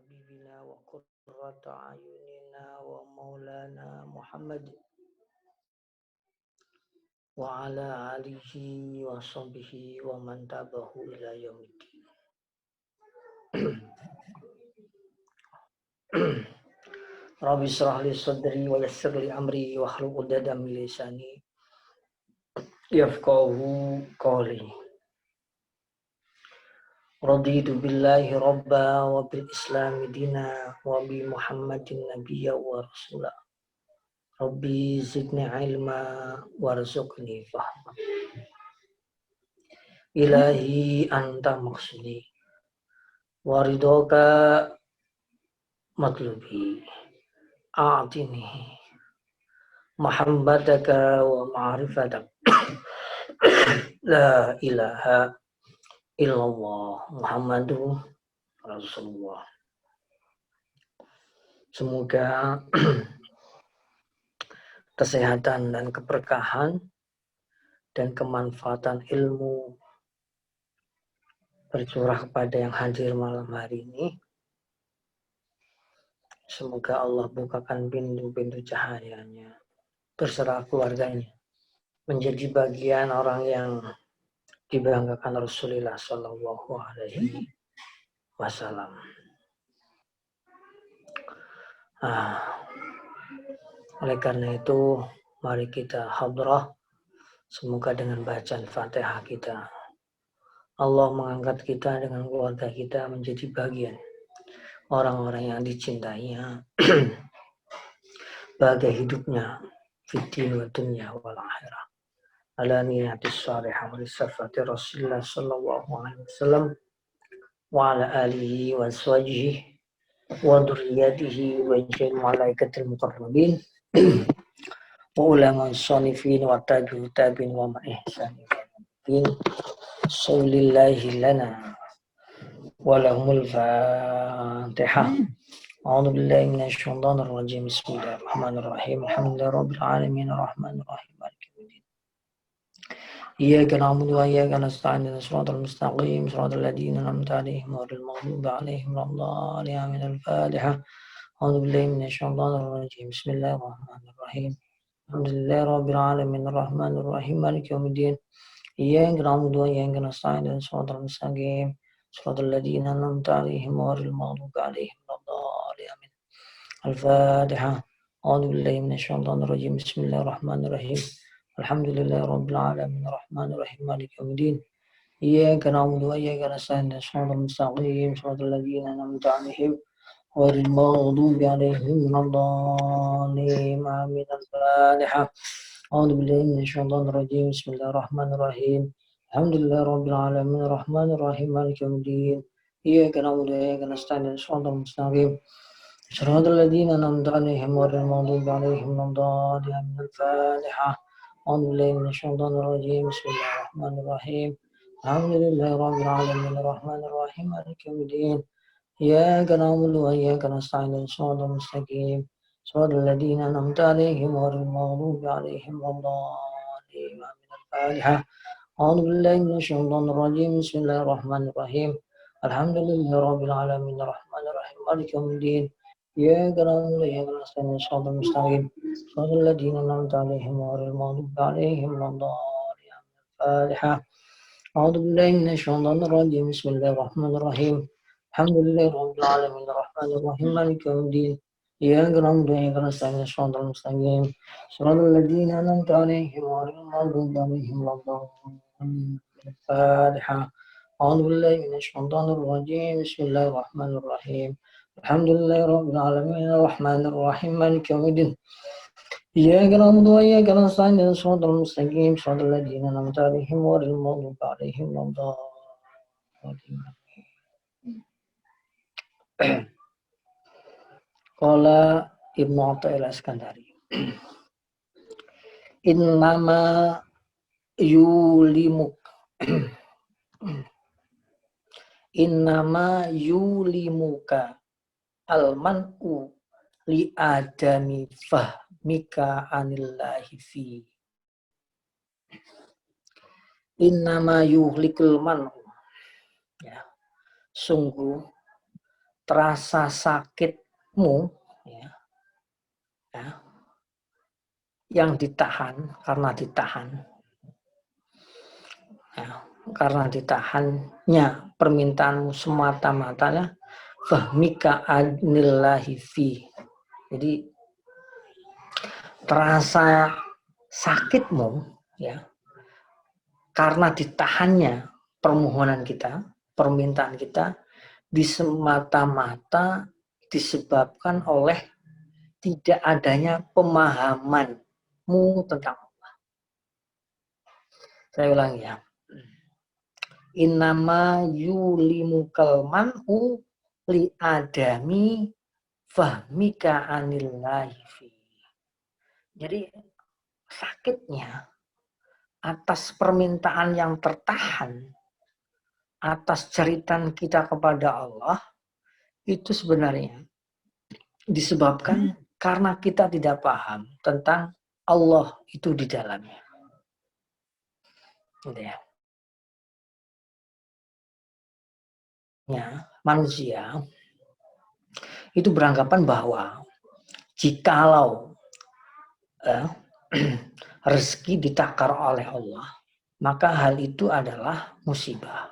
حبيبنا وقرة أعيننا ومولانا محمد وعلى آله وصحبه ومن تبعه إلى يوم الدين. Rabbi shrah li sadri wa yassir li amri wahlul 'uqdatam min lisani yafqahu qawli. Raditu billahi rabba wa bil islami dina wa bi Muhammadin nabiyya wa rasula. Rabbi zidni ilma warzuqni fahma. Ilahi anta maksudi waridoka matlubi a'tini mahambataka wa ma'rifatak la ilaha illallah Muhammadu Rasulullah. Semoga kesehatan dan keberkahan dan kemanfaatan ilmu bercurah kepada yang hadir malam hari ini. Semoga Allah bukakan pintu-pintu cahayanya beserta keluarganya, menjadi bagian orang yang dibanggakan Rasulullah Shallallahu Alaihi Wasallam. Oleh karena itu, mari kita hadrah. Semoga dengan bacaan Fatihah kita, Allah mengangkat kita dengan keluarga kita menjadi bagian orang-orang yang dicintainya, bahagia hidupnya, fiddin wa dunya wal akhirah. Ala niyatis salihah wa lisafati Rasulullah sallallahu alaihi wasallam wa ala alihi wa aswajihi wa dhurriyyatihi wa jil malaikatil muqarrabin wa ulama as-sanifin wa tabi'ut tabi'in wa ma ihsan Sallillahi lana walahumul fatihah. A'udzu billahi minasy syaithanir rajim. Bismillahirrahmanirrahim. Alhamdulillahi rabbil alamin arrahmanir rahim maliki yaumiddin. Iyyaka na'budu wa iyyaka nasta'in ihdinas siratal mustaqim siratal ladzina an'amta 'alaihim ghairil maghdubi 'alaihim waladdallin. Amin. Al-Fatihah. A'udzu billahi minasy syaithanir rajim. Bismillahirrahmanirrahim. Alhamdulillahi rabbil alamin arrahmanir rahim maliki yaumiddin. Iyyaka na'budu wa iyyaka nasta'in ihdinas siratal mustaqim siratal ladzina an'amta 'alaihim ghairil maghdubi 'alaihim waladdallin. Amin. Al-Fatihah. A'udzu billahi minasy syaithanir rajim. Bismillahirrahmanirrahim. Alhamdulillahi rabbil alamin arrahmanir rahim maliki yaumiddin. Iyyaka na'budu wa iyyaka nasta'in ihdinas siratal mustaqim siratal ladzina an'amta 'alaihim ghairil maghdubi 'alaihim waladdallin. Amin. Al-Fatihah. أعوذ بالله من الشيطان الرجيم بسم الله الرحمن الرحيم الحمد لله رب العالمين الرحمن الرحيم مالك يوم الدين إياك نعبد وإياك نستعين صراط المستقيم صراط الذين أنعمت عليهم غير المغضوب عليهم ولا الضالين. الفاتحة. أعوذ بالله من الشيطان الرجيم بسم الله الرحمن الرحيم الحمد لله رب العالمين الرحمن الرحيم مالك يوم الدين إياك نعبد وإياك نستعين صراط المستقيم صراط الذين أنعمت عليهم غير المغضوب عليهم ولا الضالين. الفاتحة. أعوذ بالله من الشيطان الرجيم بسم الله الرحمن الرحيم الحمد لله رب العالمين الرحمن الرحيم مالك يوم الدين إياك نعبد وإياك نستعين صراط المستقيم صراط الذين أنعمت عليهم غير المغضوب عليهم ولا الضالين. الفاتحة. أعوذ بالله من الشيطان الرجيم بسم الله الرحمن الرحيم الحمد لله رب العالمين الرحمن الرحيم مالك يوم الدين إياك نعبد وإياك نستعين صراط المستقيم صراط الذين أنعمت عليهم غير المغضوب عليهم ولا الضالين. الفاتحة. أعوذ بالله من الشيطان الرجيم بسم الله الرحمن الرحيم الحمد لله رب العالمين الرحمن الرحيم مالك يوم الدين إياك نعبد وإياك نستعين صراط المستقيم صراط الذين أنعمت عليهم غير المغضوب عليهم ولا الضالين. Qala Ibnu Athaillah Al-Iskandari. Innama yulimuk innama yulimuka al-man'u li adami fahmika anillahi fi. Innama yuhlikul man'u. Ya. Sungguh terasa sakitmu, ya, yang ditahan, karena ditahannya permintaanmu semata-mata fahmika anillahi fi. Jadi terasa sakitmu, ya, karena ditahannya permohonan kita, permintaan kita, semata-mata disebabkan oleh tidak adanya pemahamanmu tentang Allah. Saya ulangi ya. Innama yulimukal man'u li adami fahmika anillahi fi. Jadi sakitnya atas permintaan yang tertahan, atas jeritan kita kepada Allah, itu sebenarnya disebabkan karena kita tidak paham tentang Allah itu di dalamnya. Gitu ya. Ya, manusia itu beranggapan bahwa jikalau rezeki ditakar oleh Allah, maka hal itu adalah musibah.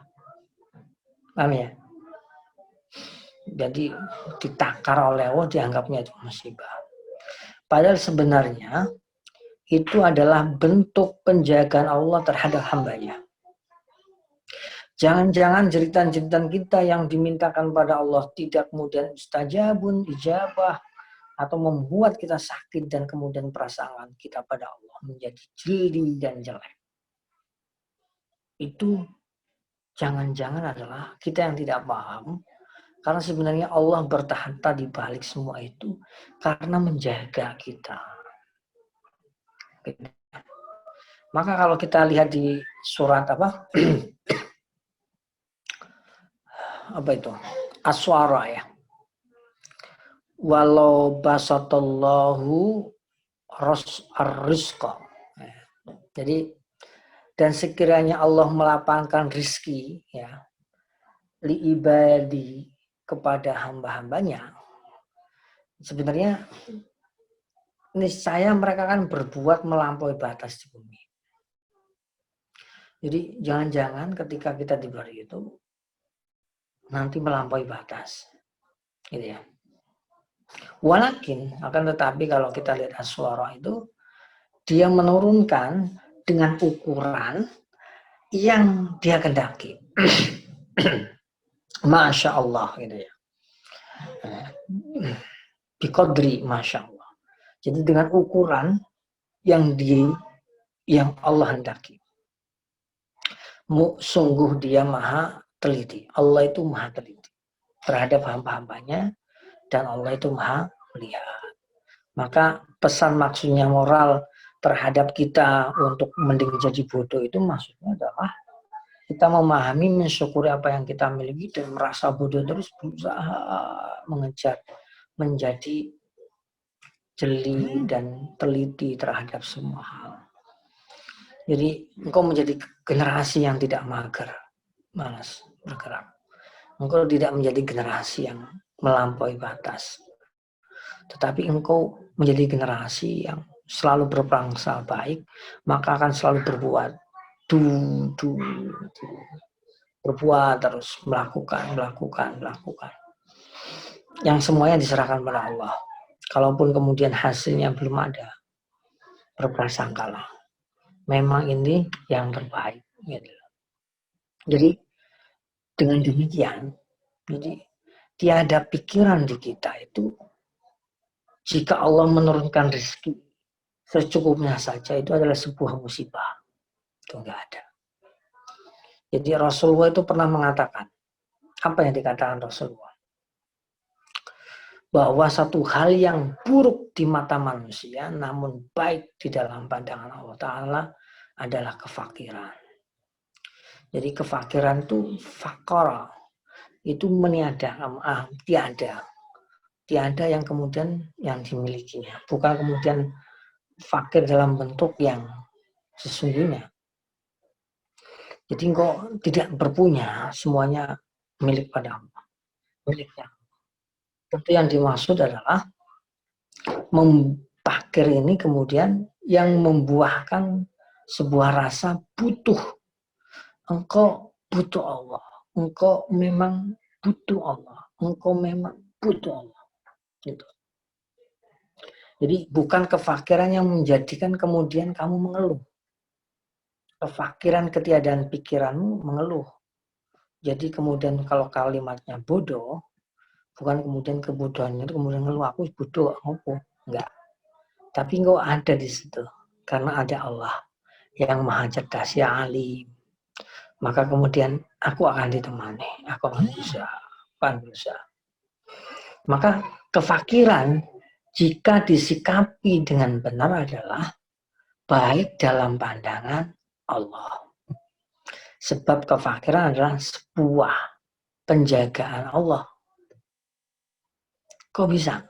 Paham ya? Jadi ditakar oleh Allah dianggapnya itu musibah. Padahal sebenarnya itu adalah bentuk penjagaan Allah terhadap hambanya. Jangan-jangan jeritan-jeritan kita yang dimintakan pada Allah tidak kemudian istajabun, ijabah, atau membuat kita sakit dan kemudian perasaan kita pada Allah menjadi jeli dan jelek. Itu jangan-jangan adalah kita yang tidak paham, karena sebenarnya Allah bertahta di balik semua itu karena menjaga kita. Maka kalau kita lihat di surat apa itu? Asy-Syu'ara ya. Walau basatallahu ar-rizqa. Jadi dan sekiranya Allah melapangkan rizki ya li ibadi kepada hamba-hambanya, sebenarnya niscaya mereka akan berbuat melampaui batas di bumi. Jadi jangan-jangan ketika kita diberi itu nanti melampaui batas, gitu ya. Walakin akan tetapi kalau kita lihat Asy-Syu'ara itu dia menurunkan dengan ukuran yang dia kendaki. Masya Allah gitu ya. Biqadri Masya Allah. Jadi dengan ukuran yang Allah hendaki. Sungguh dia maha teliti. Allah itu maha teliti terhadap hamba-hambanya dan Allah itu maha melihat. Maka pesan maksudnya moral terhadap kita untuk mending jadi bodoh itu maksudnya adalah kita memahami, mensyukuri apa yang kita miliki dan merasa bodoh terus berusaha mengejar menjadi jeli dan teliti terhadap semua hal. Jadi engkau menjadi generasi yang tidak mager, malas bergerak. Engkau tidak menjadi generasi yang melampaui batas. Tetapi engkau menjadi generasi yang selalu berprangsa baik, maka akan selalu berbuat. Berbuat terus, melakukan. Yang semuanya diserahkan pada Allah. Kalaupun kemudian hasilnya belum ada, berprasangkalah. Memang ini yang terbaik. Jadi dengan demikian, jadi tiada pikiran di kita itu jika Allah menurunkan rezeki secukupnya saja itu adalah sebuah musibah. Itu enggak ada. Jadi Rasulullah itu pernah mengatakan, apa yang dikatakan Rasulullah? Bahwa satu hal yang buruk di mata manusia namun baik di dalam pandangan Allah Ta'ala adalah kefakiran. Jadi kefakiran itu fakara, itu meniadakan, tiada yang kemudian yang dimilikinya. Bukan kemudian fakir dalam bentuk yang sesungguhnya. Jadi engkau tidak berpunya, semuanya milik pada Allah. Miliknya. Tentu yang dimaksud adalah fakir ini kemudian yang membuahkan sebuah rasa butuh. Engkau butuh Allah. Engkau memang butuh Allah. Engkau memang butuh Allah. Gitu. Jadi bukan kefakiran yang menjadikan kemudian kamu mengeluh. Kefakiran ketiadaan pikiranmu mengeluh. Jadi kemudian kalau kalimatnya bodoh, bukan kemudian kebodohannya itu kemudian ngeluh, aku bodoh, aku enggak. Tapi engkau ada di situ karena ada Allah yang maha cerdas, ya alim. Maka kemudian aku akan ditemani, aku akan berusaha. Maka kefakiran jika disikapi dengan benar adalah baik dalam pandangan Allah. Sebab kefakiran adalah sebuah penjagaan Allah. Kok bisa?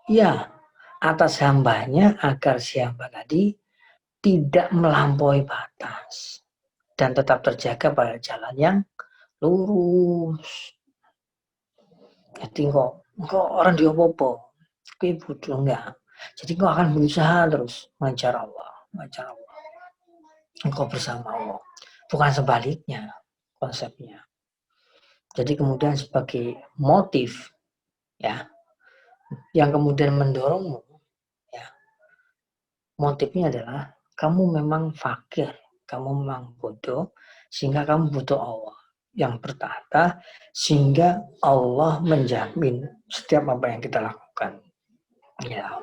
Ya, atas hambanya agar si hamba tadi tidak melampaui batas dan tetap terjaga pada jalan yang lurus. Jadi kok orang diopo-opo, tapi bodoh enggak. Jadi kau akan berusaha terus mengejar Allah. Engkau bersama Allah. Bukan sebaliknya konsepnya. Jadi kemudian sebagai motif ya yang kemudian mendorongmu ya, motifnya adalah kamu memang fakir, kamu memang bodoh sehingga kamu butuh Allah yang bertata sehingga Allah menjamin setiap apa yang kita lakukan. Ya.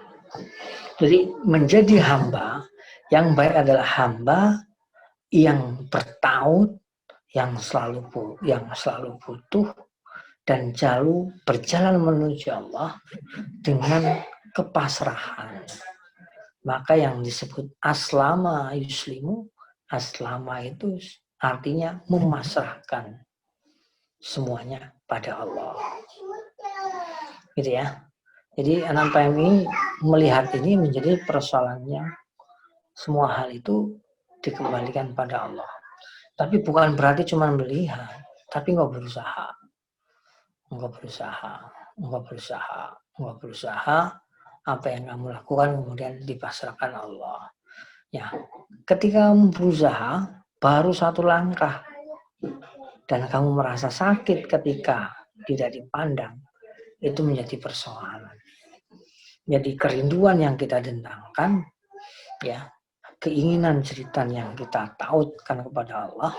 Jadi menjadi hamba yang baik adalah hamba yang bertaut, yang selalu butuh dan selalu berjalan menuju Allah dengan kepasrahan. Maka yang disebut aslama yuslimu, aslama itu artinya memasrahkan semuanya pada Allah. Gitu ya. Jadi anak PMI melihat ini menjadi persoalannya semua hal itu dikembalikan pada Allah. Tapi bukan berarti cuma melihat, tapi nggak berusaha. Apa yang kamu lakukan kemudian dipasrahkan Allah. Ya, ketika kamu berusaha baru satu langkah dan kamu merasa sakit ketika tidak dipandang, itu menjadi persoalan. Jadi kerinduan yang kita dendangkan, ya, keinginan cerita yang kita tautkan kepada Allah,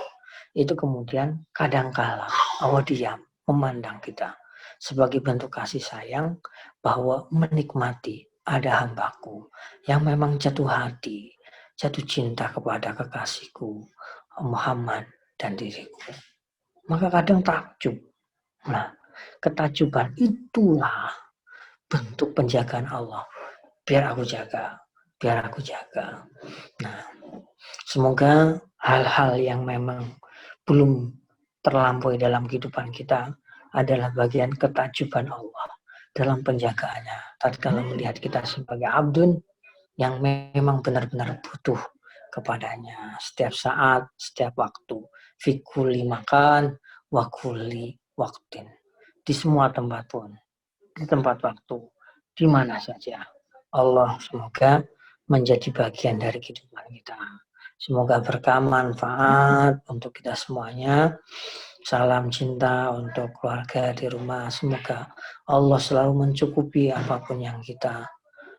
itu kemudian kadangkala Allah diam memandang kita sebagai bentuk kasih sayang bahwa menikmati ada hambaku yang memang jatuh hati, jatuh cinta kepada kekasihku Muhammad dan diriku. Maka kadang takjub. Nah, ketajuban itulah bentuk penjagaan Allah. Biar aku jaga. Nah, semoga hal-hal yang memang belum terlampaui dalam kehidupan kita adalah bagian ketajuban Allah dalam penjagaannya. Tatkala melihat kita sebagai abdun yang memang benar-benar butuh kepadanya setiap saat, setiap waktu. Fikuli makan, wakuli waktin. Di semua tempat pun, di tempat waktu, di mana saja. Allah semoga menjadi bagian dari kehidupan kita. Semoga berkah manfaat untuk kita semuanya. Salam cinta untuk keluarga di rumah. Semoga Allah selalu mencukupi apapun yang kita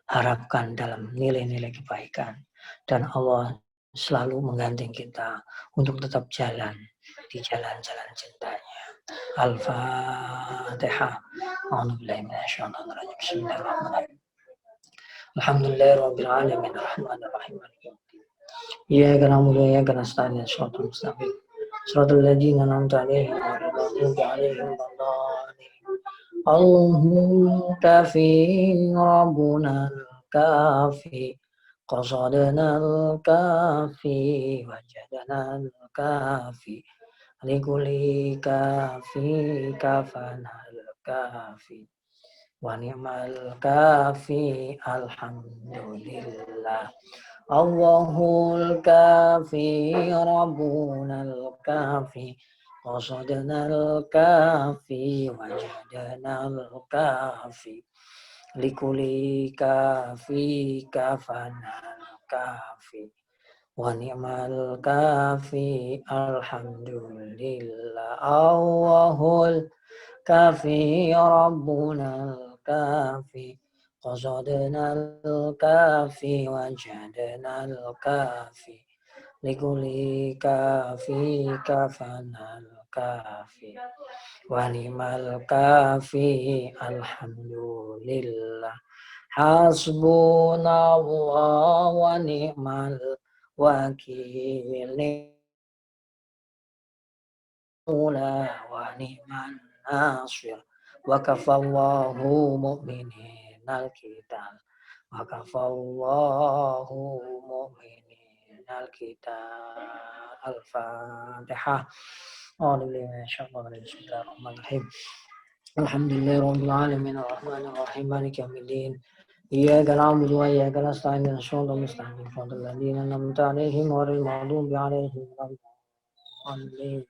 harapkan dalam nilai-nilai kebaikan. Dan Allah selalu menggandeng kita untuk tetap jalan di jalan-jalan cintanya. Al-Fatihah. Bismillahirrahmanirrahim. Alhamdulillahirabbil alamin arrahmanir rahim. Iyyaka na'budu wa iyyaka nasta'in ihdinas mustaqim. Shiratal ladzina an'amta 'alaihim ghairil maghdubi 'alaihim waladdallin. Allahumma kafi rabbuna al-kafi qasadana al-kafi wajadana al-kafi likulli kafi kafana al-kafi wa ni'mal kafi alhamdulillah. Allahul kafi rabbunal kafi قصدنا الكافي وجدنا الكافي لكل كافي كفانا الكافي ونعم الكافي الحمد لله الله الكافي ربنا الكافي قصدنا الكافي وجدنا الكافي لكل كافي كفانا الكافي ونعم الكافي الحمد لله حسبنا الله ونعم الوكيل ونعم الناصر وكفى الله مؤمنين القتال وكفى الله مؤمنين القتال الفاتحة أعوذ بالله من الشيطان الرجيم بسم الله الرحمن الرحيم الحمد لله رب العالمين الرحمن الرحيم مالك يوم الدين إياك نعبد وإياك نستعين اهدنا الصراط المستقيم صراط الذين أنعمت عليهم غير المغضوب عليهم ولا الضالين